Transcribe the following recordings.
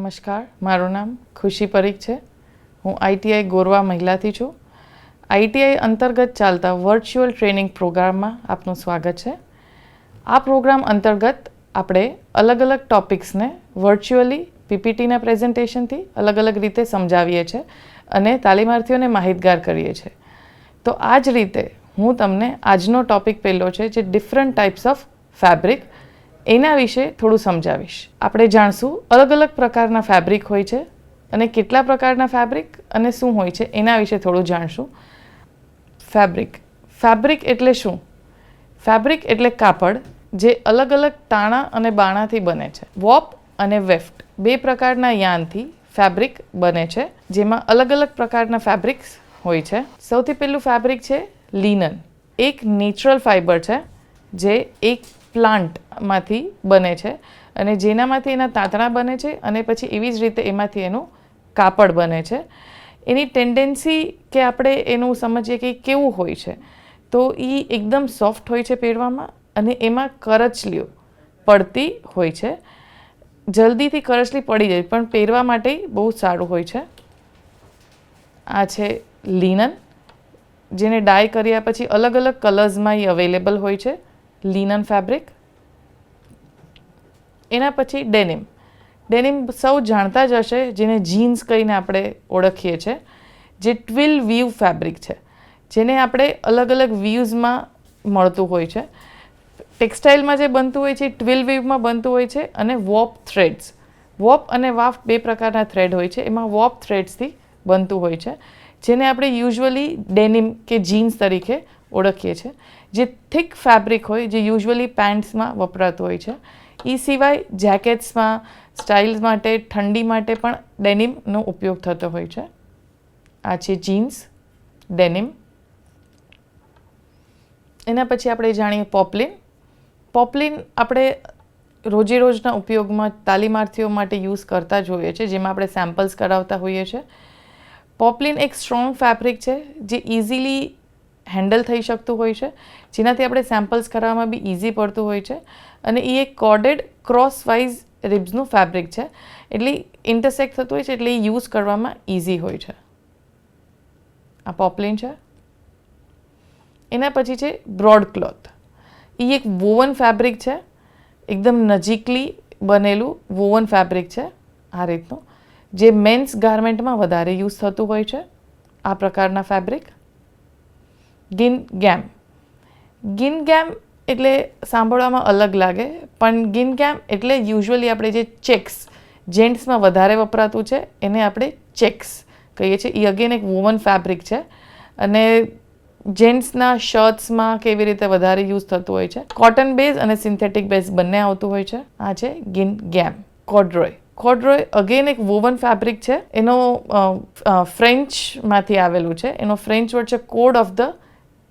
નમસ્કાર, મારું નામ ખુશી પરીખ છે. હું આઈટીઆઈ ગોરવા મહિલાથી છું. આઈટીઆઈ અંતર્ગત ચાલતા વર્ચ્યુઅલ ટ્રેનિંગ પ્રોગ્રામમાં આપનું સ્વાગત છે. આ પ્રોગ્રામ અંતર્ગત આપણે અલગ અલગ ટોપિક્સને વર્ચ્યુઅલી પીપીટીના પ્રેઝન્ટેશનથી અલગ અલગ રીતે સમજાવીએ છીએ અને તાલીમાર્થીઓને માહિતગાર કરીએ છીએ. તો આ જ રીતે હું તમને આજનો ટોપિક પહેલો છે જે ડિફરન્ટ ટાઈપ્સ ઓફ ફેબ્રિક, એના વિશે થોડું સમજાવીશ. આપણે જાણશું અલગ અલગ પ્રકારના ફેબ્રિક હોય છે અને કેટલા પ્રકારના ફેબ્રિક અને શું હોય છે એના વિશે થોડું જાણશું. ફેબ્રિક એટલે શું? ફેબ્રિક એટલે કાપડ જે અલગ અલગ તાણા અને બાણાથી બને છે. વોપ અને વેફ્ટ બે પ્રકારના યાનથી ફેબ્રિક બને છે, જેમાં અલગ અલગ પ્રકારના ફેબ્રિક્સ હોય છે. સૌથી પહેલું ફેબ્રિક છે લિનન. એક નેચરલ ફાઇબર છે જે એક પ્લાન્ટમાંથી બને છે અને જેનામાંથી એના તાંતણા બને છે અને પછી એવી જ રીતે એમાંથી એનું કાપડ બને છે. એની ટેન્ડન્સી કે આપણે એનું સમજીએ કે કેવું હોય છે, તો એ એકદમ સોફ્ટ હોય છે પહેરવામાં અને એમાં કરચલીઓ પડતી હોય છે. જલ્દીથી કરચલી પડી જાય પણ પહેરવા માટે બહુ સારું હોય છે. આ છે લિનન, જેને ડાય કર્યા પછી અલગ અલગ કલર્સમાં એ અવેલેબલ હોય છે. Linen fabric. એના પછી ડેનિમ સૌ જાણતા જ હશે, જેને જીન્સ કહીને આપણે ઓળખીએ છીએ, જે ટ્વિલ વીવ ફેબ્રિક છે, જેને આપણે અલગ અલગ વીવ્સમાં મળતું હોય છે. ટેક્સટાઇલમાં જે બનતું હોય છે ટ્વિલ વીવમાં બનતું હોય છે અને વોપ થ્રેડ્સ. વોપ અને વાફ બે પ્રકારના થ્રેડ હોય છે. એમાં વોપ થ્રેડ્સથી બનતું હોય છે, જેને આપણે યુઝ્યુઅલી ડેનિમ કે જીન્સ તરીકે ઓળખીએ છીએ. જે થિક ફેબ્રિક હોય, જે યુઝ્યુઅલી પેન્ટ્સમાં વપરાતું હોય છે. એ સિવાય જેકેટ્સમાં, સ્ટાઇલ્સ માટે, ઠંડી માટે પણ ડેનિમનો ઉપયોગ થતો હોય છે. આ છે જીન્સ, ડેનિમ. એના પછી આપણે જાણીએ પોપલિન આપણે રોજે રોજના ઉપયોગમાં તાલીમાર્થીઓ માટે યુઝ કરતા જ હોઈએ છીએ, જેમાં આપણે સેમ્પલ્સ કરાવતા હોઈએ છીએ. પોપલિન એક સ્ટ્રોંગ ફેબ્રિક છે જે ઇઝીલી હેન્ડલ થઈ શકતું હોય છે, જેનાથી આપણે સેમ્પલ્સ કરવામાં બી ઇઝી પડતું હોય છે. અને એ એક કોર્ડેડ ક્રોસવાઇઝ રિબ્સનું ફેબ્રિક છે, એટલે ઇન્ટરસેક્ટ થતું હોય છે, એટલે એ યુઝ કરવામાં ઇઝી હોય છે. આ પોપલિન છે. એના પછી છે બ્રોડક્લોથ. એ એક વોવન ફેબ્રિક છે, એકદમ નજીકલી બનેલું વોવન ફેબ્રિક છે આ રીતનું, જે મેન્સ ગાર્મેન્ટમાં વધારે યુઝ થતું હોય છે. આ પ્રકારના ફેબ્રિક. ગિનગેમ એટલે સાંભળવામાં અલગ લાગે, પણ ગિનગેમ એટલે યુઝ્યુઅલી આપણે જે ચેક્સ જેન્ટ્સમાં વધારે વપરાતું છે એને આપણે ચેક્સ કહીએ છીએ. એ અગેન એક વોવન ફેબ્રિક છે અને જેન્ટ્સના શર્ટ્સમાં કેવી રીતે વધારે યુઝ થતું હોય છે. કોટન બેઝ અને સિન્થેટિક બેઝ બંને આવતું હોય છે. આ છે ગિનગેમ. કોડ્રોય અગેન એક વોવન ફેબ્રિક છે. એનો ફ્રેન્ચમાંથી આવેલું છે. એનો ફ્રેન્ચ વર્ડ છે કોડ ઓફ ધ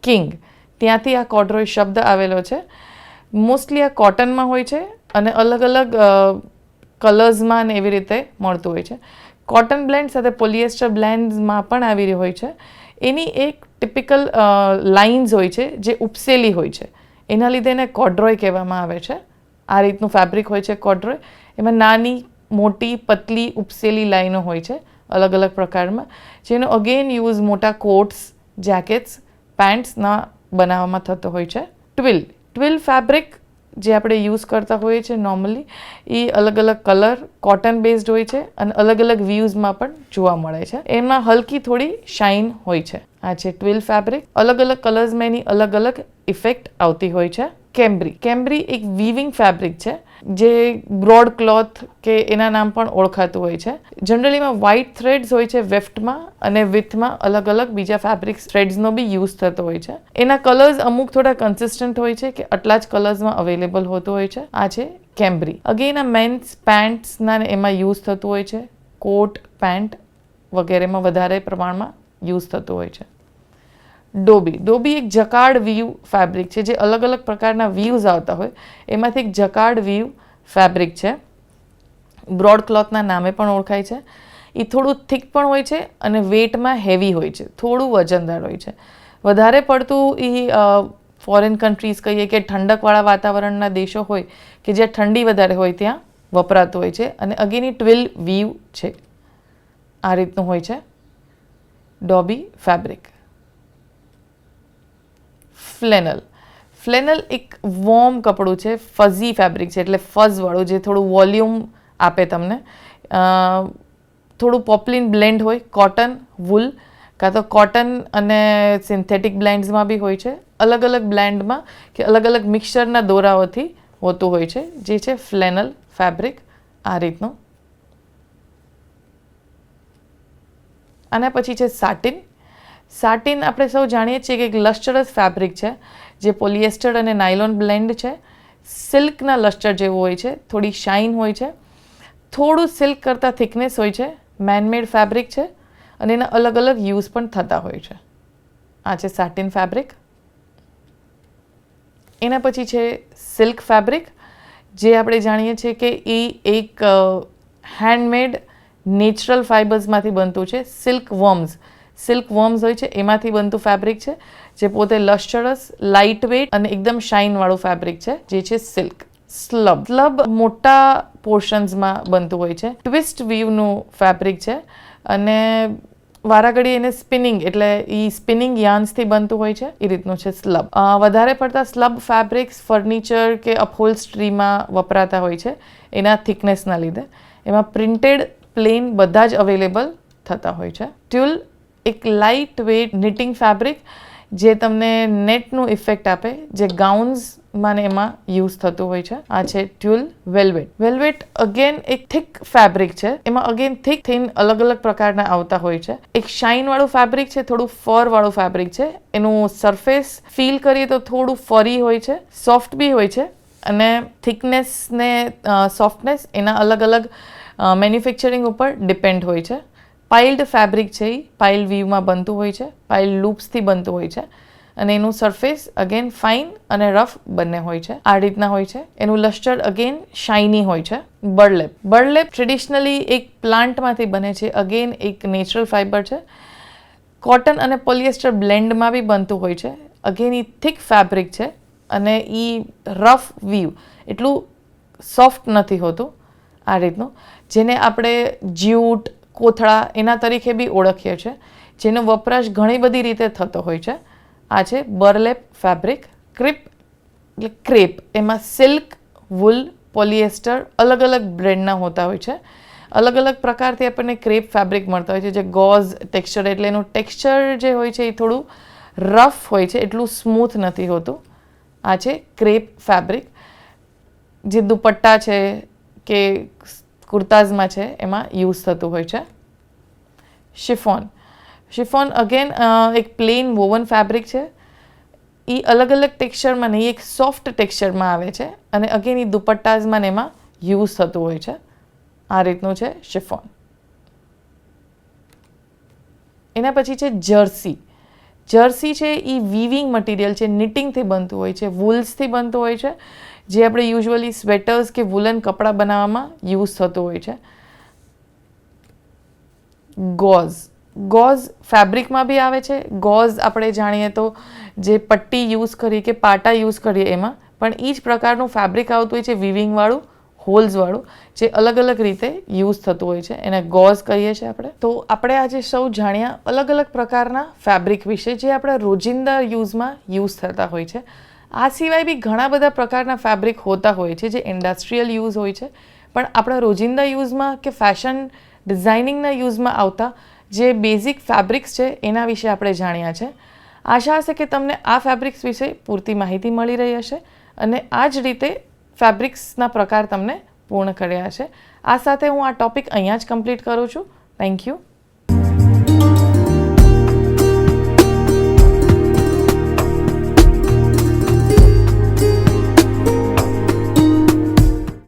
કિંગ, ત્યાંથી આ કોડ્રોય શબ્દ આવેલો છે. મોસ્ટલી આ કોટનમાં હોય છે અને અલગ અલગ કલર્સમાં ને એવી રીતે મળતું હોય છે. કોટન બ્લેન્ડ સાથે પોલિએસ્ટર બ્લેન્ડ્સમાં પણ આવી હોય છે. એની એક ટિપિકલ લાઇન્સ હોય છે જે ઉપસેલી હોય છે, એના લીધે એને કોડ્રોય કહેવામાં આવે છે. આ રીતનું ફેબ્રિક હોય છે કોડ્રોય. એમાં નાની, મોટી, પતલી, ઉપસેલી લાઈનો હોય છે અલગ અલગ પ્રકારમાં, જેનો અગેન યુઝ મોટા કોટ્સ, જેકેટ્સ, પેન્ટ્સના બનાવવામાં થતો હોય છે. ટ્વિલ ફેબ્રિક જે આપણે યુઝ કરતા હોઈએ છીએ નોર્મલી, એ અલગ અલગ કલર, કોટન બેઝડ હોય છે અને અલગ અલગ વ્યૂઝમાં પણ જોવા મળે છે. એમાં હલકી થોડી શાઇન હોય છે. આ છે ટ્વિલ ફેબ્રિક. અલગ અલગ કલર્સમાં એની અલગ અલગ ઇફેક્ટ આવતી હોય છે. કેમ્બ્રી એક વીવિંગ ફેબ્રિક છે, જે બ્રોડ ક્લોથ કે એના નામ પણ ઓળખાતું હોય છે. જનરલીમાં વ્હાઇટ થ્રેડ્સ હોય છે વેફ્ટમાં અને વિથમાં અલગ અલગ બીજા ફેબ્રિક થ્રેડ્સનો બી યુઝ થતો હોય છે. એના કલર્સ અમુક થોડા કન્સિસ્ટન્ટ હોય છે કે આટલા જ કલર્સમાં અવેલેબલ હોતું હોય છે. આ છે કેમ્બ્રી. અગેન આ મેન્સ પેન્ટ્સના એમાં યુઝ થતું હોય છે. કોટ, પેન્ટ વગેરેમાં વધારે પ્રમાણમાં યુઝ થતું હોય છે. ડોબી એક જકાર્ડ વીવ ફેબ્રિક છે, જે અલગ અલગ પ્રકારના વીવ્સ આવતા હોય એમાંથી એક જકાર્ડ વીવ ફેબ્રિક છે. બ્રોડ ક્લોથના નામે પણ ઓળખાય છે. એ થોડું થિક પણ હોય છે અને વેટમાં હેવી હોય છે, થોડું વજનદાર હોય છે. વધારે પડતું એ ફોરેન કન્ટ્રીઝ કહીએ કે ઠંડકવાળા વાતાવરણના દેશો હોય કે જ્યાં ઠંડી વધારે હોય ત્યાં વપરાતું હોય છે અને અગેન એ ટ્વિલ વીવ છે. આ રીતનું હોય છે ડોબી ફેબ્રિક. ફ્લેનલ. ફ્લેનલ એક વોર્મ કપડું છે, ફઝી ફેબ્રિક છે, એટલે ફઝવાળું, જે થોડું વોલ્યુમ આપે તમને. થોડું પોપ્લિન બ્લેન્ડ હોય, કોટન, વૂલ, કાં તો કોટન અને સિન્થેટિક બ્લેન્ડ્સમાં બી હોય છે. અલગ અલગ બ્લેન્ડમાં કે અલગ અલગ મિક્સચરના દોરાઓથી હોતું હોય છે, જે છે ફ્લેનલ ફેબ્રિક. આ રીતનું. આના પછી છે સાટિન. સાટિન આપણે સૌ જાણીએ છીએ કે એક લસ્ટરસ ફેબ્રિક છે, જે પોલિએસ્ટર અને નાયલોન બ્લેન્ડ છે. સિલ્કના લસ્ટર જેવું હોય છે, થોડી શાઇન હોય છે, થોડું સિલ્ક કરતાં થિકનેસ હોય છે, મેનમેડ ફેબ્રિક છે અને એના અલગ અલગ યુઝ પણ થતા હોય છે. આ છે સાટિન ફેબ્રિક. એના પછી છે સિલ્ક ફેબ્રિક, જે આપણે જાણીએ છીએ કે એ એક હેન્ડમેડ નેચરલ ફાઇબર્સમાંથી બનતું છે. સિલ્ક વર્મ્સ હોય છે, એમાંથી બનતું ફેબ્રિક છે, જે પોતે લસ્ટરસ, લાઇટ વેઇટ અને એકદમ શાઇનવાળું ફેબ્રિક છે, જે છે સિલ્ક. સ્લબ મોટા પોર્શન્સમાં બનતું હોય છે. ટ્વિસ્ટ વીવનું ફેબ્રિક છે અને વારાઘડી એને સ્પિનિંગ, એટલે એ સ્પિનિંગ યાર્ન્સથી બનતું હોય છે. એ રીતનું છે સ્લબ. વધારે પડતા સ્લબ ફેબ્રિક્સ ફર્નિચર કે અપહોલ્સ્ટ્રીમાં વપરાતા હોય છે, એના થિકનેસના લીધે. એમાં પ્રિન્ટેડ, પ્લેન બધા જ અવેલેબલ થતા હોય છે. ટ્યુલ એક લાઇટ વેઇટ નિટિંગ ફેબ્રિક, જે તમને નેટનું ઇફેક્ટ આપે, જે ગાઉન્સમાં ને એમાં યુઝ થતું હોય છે. આ છે ટ્યુલ. વેલ્વેટ. વેલ્વેટ અગેન એક થિક ફેબ્રિક છે. એમાં અગેન થિક, થિન અલગ અલગ પ્રકારના આવતા હોય છે. એક શાઇનવાળું ફેબ્રિક છે, થોડું ફરવાળું ફેબ્રિક છે. એનું સરફેસ ફીલ કરીએ તો થોડું ફરી હોય છે, સોફ્ટ બી હોય છે અને થિકનેસ ને સોફ્ટનેસ એના અલગ અલગ મેન્યુફેક્ચરિંગ ઉપર ડિપેન્ડ હોય છે. પાઇલ્ડ ફેબ્રિક છે, એ પાઇલ્ડ વીવમાં બનતું હોય છે, પાઇલ્ડ લૂપ્સથી બનતું હોય છે અને એનું સરફેસ અગેન ફાઇન અને રફ બંને હોય છે. આ રીતના હોય છે. એનું લસ્ટર અગેન શાઇની હોય છે. બર્લેપ. બર્લેપ ટ્રેડિશનલી એક પ્લાન્ટમાંથી બને છે, અગેન એક નેચરલ ફાઇબર છે. કોટન અને પોલિએસ્ટર બ્લેન્ડમાં બી બનતું હોય છે. અગેન એ થિક ફેબ્રિક છે અને એ રફ વીવ, એટલું સોફ્ટ નથી હોતું. આ રીતનું, જેને આપણે જ્યુટ, કોથળા એના તરીકે બી ઓળખીએ છીએ, જેનો વપરાશ ઘણી બધી રીતે થતો હોય છે. આ છે બર્લેપ ફેબ્રિક. ક્રેપ, એમાં સિલ્ક, વૂલ, પોલિએસ્ટર અલગ અલગ બ્રેન્ડના હોતા હોય છે. અલગ અલગ પ્રકારથી આપણને ક્રેપ ફેબ્રિક મળતા હોય છે, જે ગોઝ ટેક્સચર, એટલે એનું ટેક્સચર જે હોય છે એ થોડું રફ હોય છે, એટલું સ્મૂથ નથી હોતું. આ છે ક્રેપ ફેબ્રિક, જે દુપટ્ટા છે કે કુર્તાઝમાં છે એમાં યુઝ થતું હોય છે. શિફોન અગેન એક પ્લેન વોવન ફેબ્રિક છે. એ અલગ અલગ ટેક્સચરમાં નહીં, એક સોફ્ટ ટેક્સચરમાં આવે છે અને અગેન એ દુપટ્ટાઝમાં ને એમાં યુઝ થતું હોય છે. આ રીતનું છે શિફોન. એના પછી છે જર્સી. જર્સી છે એ વીવિંગ મટીરિયલ છે, નિટિંગથી બનતું હોય છે, વૂલ્સથી બનતું હોય છે, જે આપણે યુઝ્યુઅલી સ્વેટર્સ કે વૂલન કપડાં બનાવવામાં યુઝ થતું હોય છે. ગોઝ ફેબ્રિકમાં બી આવે છે. ગોઝ આપણે જાણીએ તો જે પટ્ટી યુઝ કરીએ કે પાટા યુઝ કરીએ એમાં, પણ એ જ પ્રકારનું ફેબ્રિક આવતું હોય છે, વિવિંગવાળું, હોલ્સવાળું, જે અલગ અલગ રીતે યુઝ થતું હોય છે. એને ગોઝ કહીએ છીએ આપણે. તો આપણે આજે સૌ જાણ્યા અલગ અલગ પ્રકારના ફેબ્રિક વિશે, જે આપણા રોજિંદા યુઝમાં યુઝ થતા હોય છે. આ સિવાય બી ઘણા બધા પ્રકારના ફેબ્રિક હોતા હોય છે, જે ઇન્ડસ્ટ્રીયલ યુઝ હોય છે, પણ આપણા રોજિંદા યુઝમાં કે ફેશન ડિઝાઇનિંગના યુઝમાં આવતા જે બેઝિક ફેબ્રિક્સ છે એના વિશે આપણે જાણ્યા છે. આશા હશે કે તમને આ ફેબ્રિક્સ વિશે પૂરતી માહિતી મળી રહી હશે અને આ જ રીતે ફેબ્રિક્સના પ્રકાર તમને પૂર્ણ કર્યા છે. આ સાથે હું આ ટોપિક અહીંયા જ કમ્પ્લીટ કરું છું. Thank you.